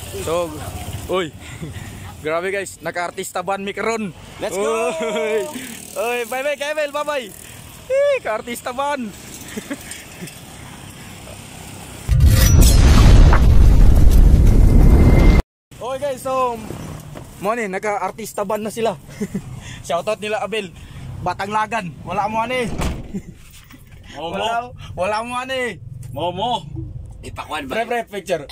So, uy. Grabe guys, naka-artista ban mi karon. Let's go. Uy, bye-bye Kevin, bye-bye. Ka-artista ban. Okay guys, so mo ni naka-artista ban na sila. Shoutout nila Abel. Batang Lagan, wala mo ani. Wala mo ani. Momo. Ipakwan ba? Pre picture.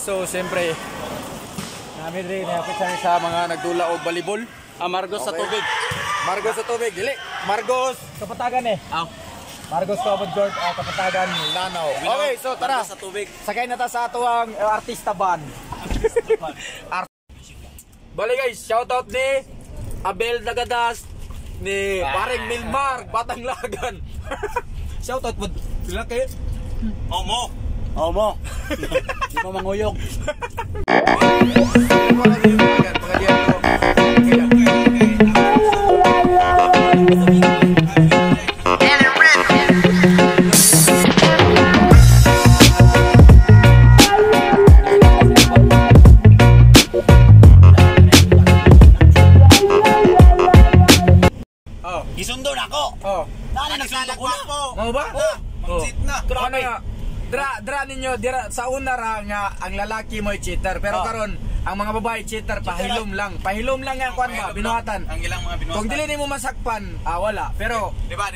So siyempre namin rin napitan sa mga nagdula og volleyball. Margos sa tubig. Margos sa tubig, dili. Margos Kapatagan Margos Common Court, Kapatagan, Lanao. Okay, so tara. Margos sa tubig. Sakay na ta sa atuang artista band. Bali guys, shoutout ni Abel Nagadas ni Paring Milmar, Batang Lagan. Shoutout mo sila kay Omo. Di mo manguyog. Gisundo na ako. Nani nagsundo ko na po. Mo ba? Magsit na. Dra ninyo sa una ra nga ang lalaki mo cheater pero karon ang mga babae cheater pahilom lang nga kwan ba binuhatan ang ilang mga binuhatan kung dili nimo masakpan wala pero di ba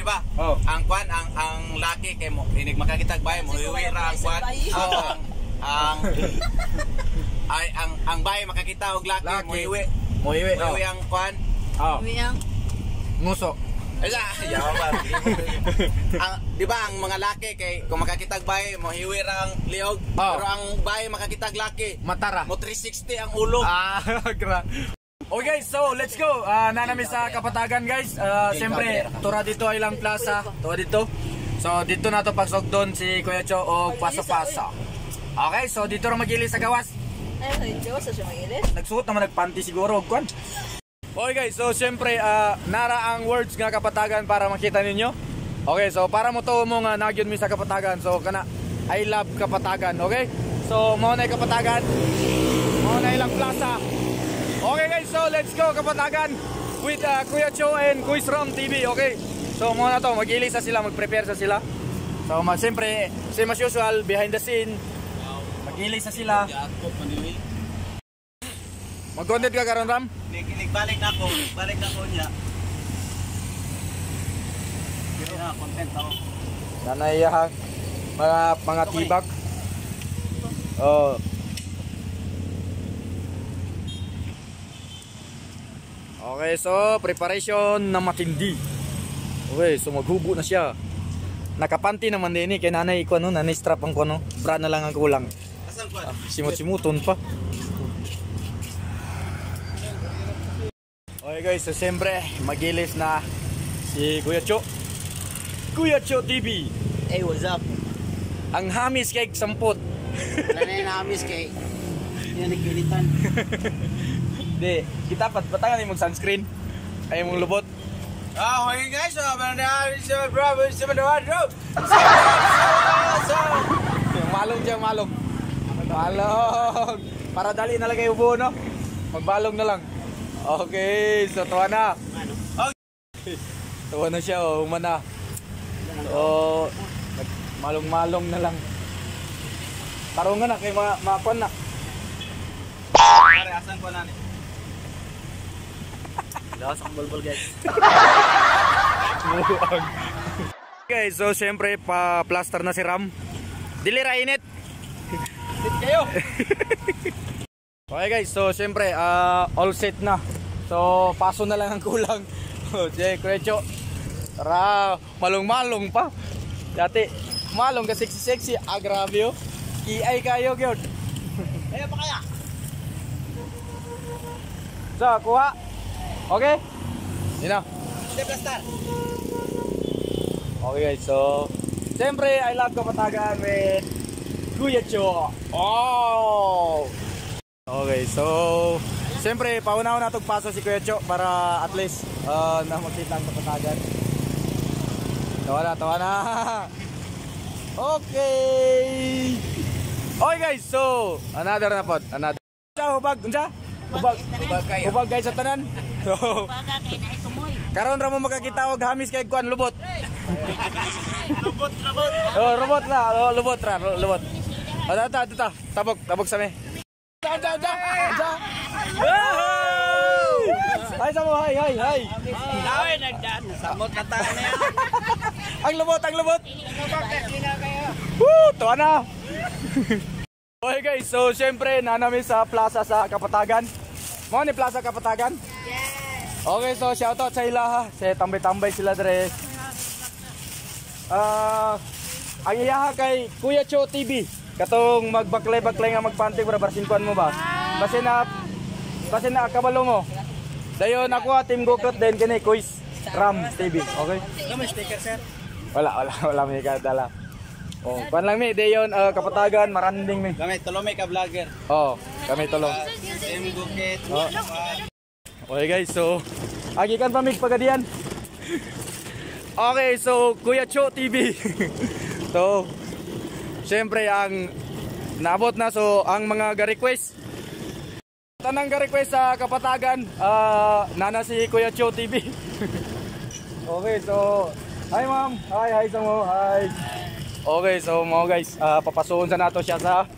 ang kwan ang laki kay mo inig makakitag bay mo iwi ra ang kwan ang bay makakita og laki mo iwi ang kwan ang nguso. Di ba ang mga laki kay kung makakitag bahay mo hiwir ang liog pero ang bahay makakitag laki matara mo 360 ang ulo. Okay guys, so let's go. Nanami sa Kapatagan guys. Siyempre tura dito ay lang plaza. Tura dito. So dito na to pagsugdon si Kuya Cho og pasa-pasa. Okay, so dito ra magili sa gawas. Ay, gawas sa siya magilis. Nagsuot naman nagpanty siguro og kwan. Okay guys, so siyempre nara ang words nga Kapatagan para makita ninyo. Okay, so para mo to mo nga nagyon mi sa Kapatagan. So kana I love Kapatagan, okay? So mo na Kapatagan. Mo na ilang plaza. Okay guys, so let's go Kapatagan with Kuya Cho and Kuis Rom TV, okay? So mo na to, mag-ilis sa sila, mag-prepare sa sila. So siyempre, same as usual, behind the scene. Mag-ilis sa sila. Mag-content ka karon Ram? Balik na ako niya. Pero na content ako. Nanayahang mga tibag. Okay, so preparation na matindi. Okay, so maghubo na siya. Nakapanty naman din kay nanay ko nanay strap ang kono. Bra na lang ang kulang. Asan ko? Simut-simuton pa. Okay guys, so siyempre magilis na si Kuya Cho. Kuya Cho TV. Hey, what's up? Ang hamis kay sampot. Wala na yung hamis kay yan nagkilitan. Di, kita patangan yung sunscreen. Ay mong lubot. Okay guys, bravo, Malong dyan, malong. Malong. Para dali na lang kayo upo, no? Magbalong na lang. Okay, so tuwa na. Tuwa na siya, oh, umana. So, malong-malong na lang. Tarungan na, kay mga kwan na. Pare, asan ko na ni? Lawas ang bulbul guys. Okay, so syempre pa-plaster na si Ram. Dili ra init. Sit kayo. Okay guys, so syempre all set na. So paso na lang ang kulang. Jay, Krecho. Tara, malong-malong pa. Dati malong ka sexy-sexy, grabe oh. Iay kayo gyud. Kaya pa kaya? So, kuha. Okay? Yun na. Step plaster. Okay guys, so siyempre I love Kapatagan with Kuya Cho. Oh! Okay, so siyempre paunaw na itong paso si Kuya Cho para at least na makita ang Kapatagan. Tawa na. Okay! Okay guys, so another na po. Another. Hubag, unsa? Hubag guys sa tanan. So, karon ra mo makakita og hamis kay kuan lubot. Lubot. Oh, robot na. Oh, lubot. Ata. Tabok sa me. Hay sa mo, hay. Dawe nagdaan, samot na tayo na yan. Ang lubot. Woo, tuwa na. Okay guys, so syempre nanami sa plaza sa Kapatagan. Mo ni Plaza Kapatagan? Yes. Okay, so shoutout sa ila ha. Say tambay-tambay sila dire. Ang iyaha kay Kuya Cho TV. Katong magbaklay-baklay nga magpantig para barsinkuan mo ba? Base na kabalo mo. Dayon ako Team Gokot din kini Kuis Ram TV. Okay? May sticker sir? Wala may kadala. Oh, pan lang mi dayon Kapatagan maranding mi. Kami tulome ka vlogger. Oh, kami tulong. Team Gokit. Okay guys, so agikan pa mig pagadian. Okay, so Kuya Cho TV. So syempre ang naabot na, so ang mga ga-request. Tanang ga-request sa Kapatagan, nana si Kuya Cho TV. Okay, so hi ma'am. Hi sa mo. Hi. Okay, so mga guys, papasuon sa nato siya sa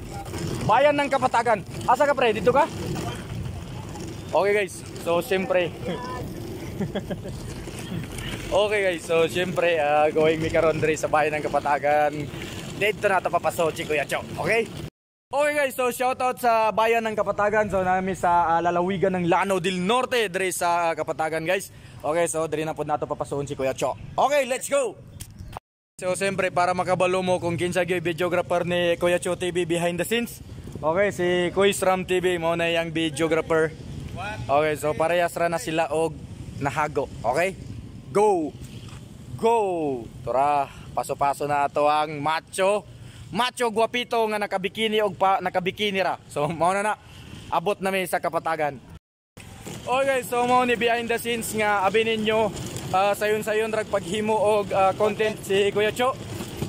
bayan ng Kapatagan. Asa ka pre? Dito ka? Okay guys, so siyempre okay guys, so siyempre going mi karon diri sa bayan ng Kapatagan. Dito na ito papaso si Kuya Cho. Okay? Okay guys, so shoutout sa bayan ng Kapatagan. So namin sa lalawigan ng Lanao del Norte diri sa Kapatagan guys. Okay, so diri na po nato papasoon si Kuya Cho. Okay, let's go! So siyempre para makabalo mo kung kinsa gyud videographer ni Kuya Cho TV behind the scenes. Okay, si Kuis Ram TV mo na yang videographer. Okay, so parehas ra na sila og nahago. Okay? Go! Tara, paso-paso na ato ang macho guwapito nga nakabikini og nakabikini ra. So mao na abot na mi sa Kapatagan. Okay, so mao ni behind the scenes nga abi ninyo sayon rag paghimo og content si Kuya Cho.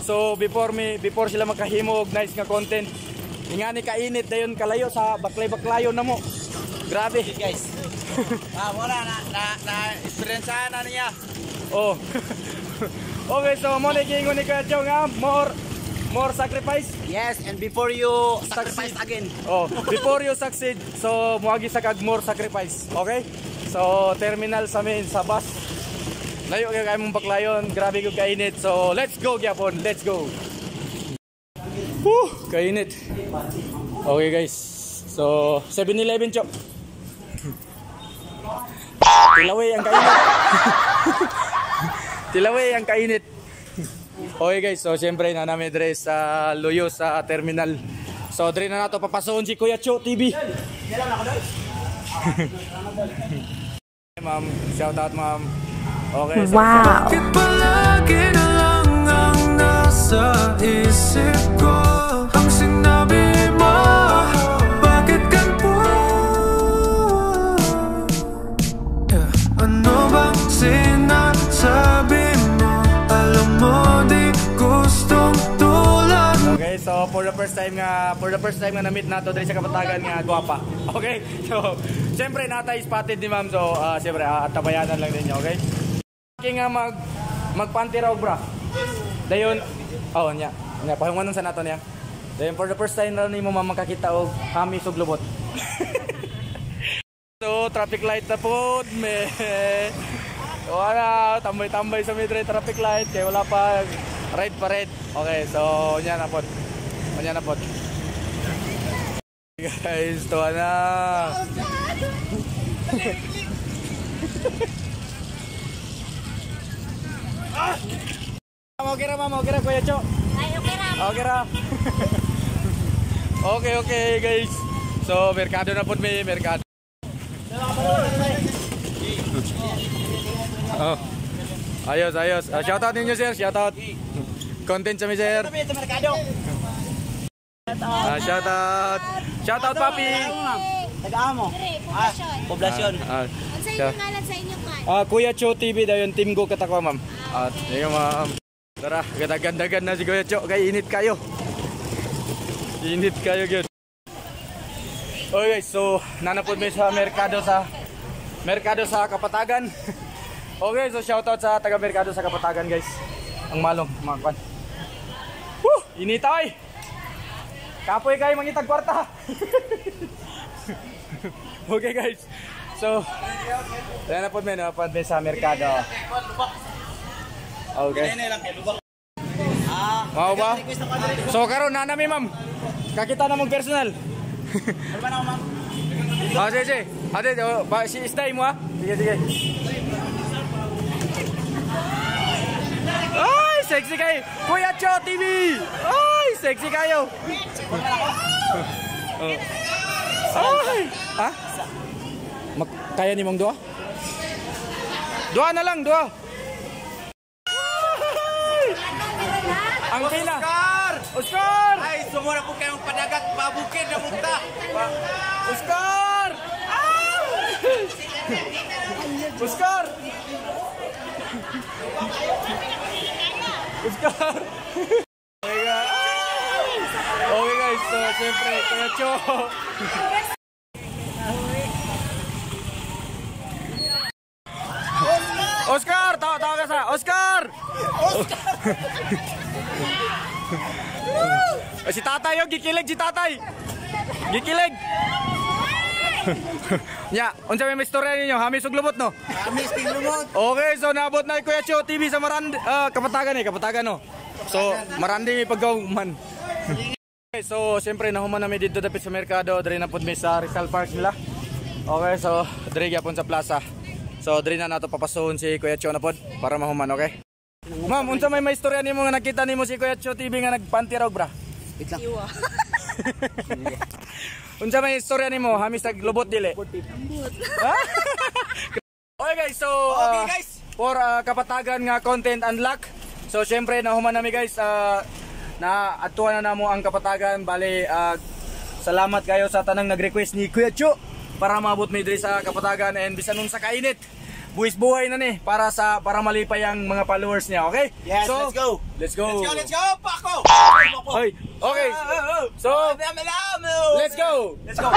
So before sila makahimo og nice nga content, ingani kainit dayon kalayo sa baklay-baklayon na mo. Grabe Guys. Wala na experience na niya. Oh. Okay, so mo ni gingon ni Kuya Cho nga more sacrifice. Yes, and before you sacrifice again. Oh, before you succeed, so muagi sa kag more sacrifice. Okay? So terminal sa amin sa bus. Layo kay mong baklayon, grabe ko kainit. So let's go gyapon, let's go. Kainit. Okay guys. So 7-Eleven Cho. Tilaway ang kainit. Tilaway ang kainit. Okay guys, so siyempre na namin dire sa Luyo sa terminal. So dire na nato papasoon si Kuya Cho TV. Ma'am, shout out ma'am. Okay, so wow. Bakit palagi na lang ang nasa isip ko ang sinabi mo? Bakit ganito? Ano bang sinabi? for the first time nga na-meet nato diri sa Kapatagan nga gwapa. Okay? So, syempre natay spotted ni ma'am. So, syempre tabayanan lang ninyo, okay? Kaya nga magpanty raw bra. Dayon, nya pahingonon sa nato niya. Dayon for the first time na nimo makakita og hamis ug lubot. So, traffic light na po, me. Wala, tambay-tambay sa midray traffic light kaya wala pa red pa red. Okay, so nya na po. Nya na po. Guys, to na. Okay ra, ma'am. Okay ra, Kuya Cho. Ay, okay ra. Okay ra. Okay, guys. So, merkado na po may merkado. Oh. Ayos. Shoutout ninyo, sir. Shoutout. Content sa mi, sir. Shoutout, papi. Taga-amo. Poblasyon. Ano sa inyo ngalan sa inyo kan? Kuya Cho TV daw yung team ko katakwa, ma'am. At yun, ma'am. Tara, ganda-ganda na si Kuya Cho. Kaya init kayo. Init kayo, good. Okay, guys, so nanapod mo sa Merkado sa Kapatagan. Okay, so shoutout sa taga Merkado sa Kapatagan, guys. Ang malong, mga kwan. Woo! Initay! Kapoy kayo mangitag kwarta. Okay, guys. So, nanapod mo sa Merkado. Okay. Mau ba? So karon na nami, ma'am. Kakita na mong personal. Ano ba na, ma'am? Sige. Ate, si Isday mo, ha? Sige. Ay, sexy kayo. Kuya Cho TV. Ay, sexy kayo. Ay. Ha? Kaya ni mong dua? Dua na lang, dua. Ang kina. Oscar! Ay, sumura po kayong padagat, pabukid na punta. Oscar! Oscar! Okay guys, so siyempre, Kuya Cho. Oscar! Tawa ka sa! Oscar! Si tatay yung gikilig si tatay. Gikilig. Nya, unsa may istorya ninyo? Hamis ug lubot no? Hamis ug lubot. Okay, so naabot na Kuya Cho TV sa Kapatagan no. So, Marandi may paggawman. Okay, so siyempre nahuman na mi dito dapit sa merkado, diri na pud mi sa Rizal Park nila. Okay, so diri gyapon sa plaza. So diri na nato papasuhon si Kuya Cho na pod para mahuman, okay? Ma'am, unsa may istorya nimo nga nakita nimo si Kuya Cho TV nga nagpanty raw bra? Iwa. Unsa may istorya nimo hamis ag lubot dili? Ambot. Okay guys, so for Kapatagan nga content unlock. So syempre nahuman nami guys, na atuan na namo ang Kapatagan. Bali salamat kayo sa tanang nag-request ni Kuya Cho para maabot mi diri sa Kapatagan, and bisan nun sa kainit. Buwis buhay na ni para malipay ang mga followers niya, okay? Yes, so, let's go. Let's go, Paco! Okay. So, let's go. Let's go.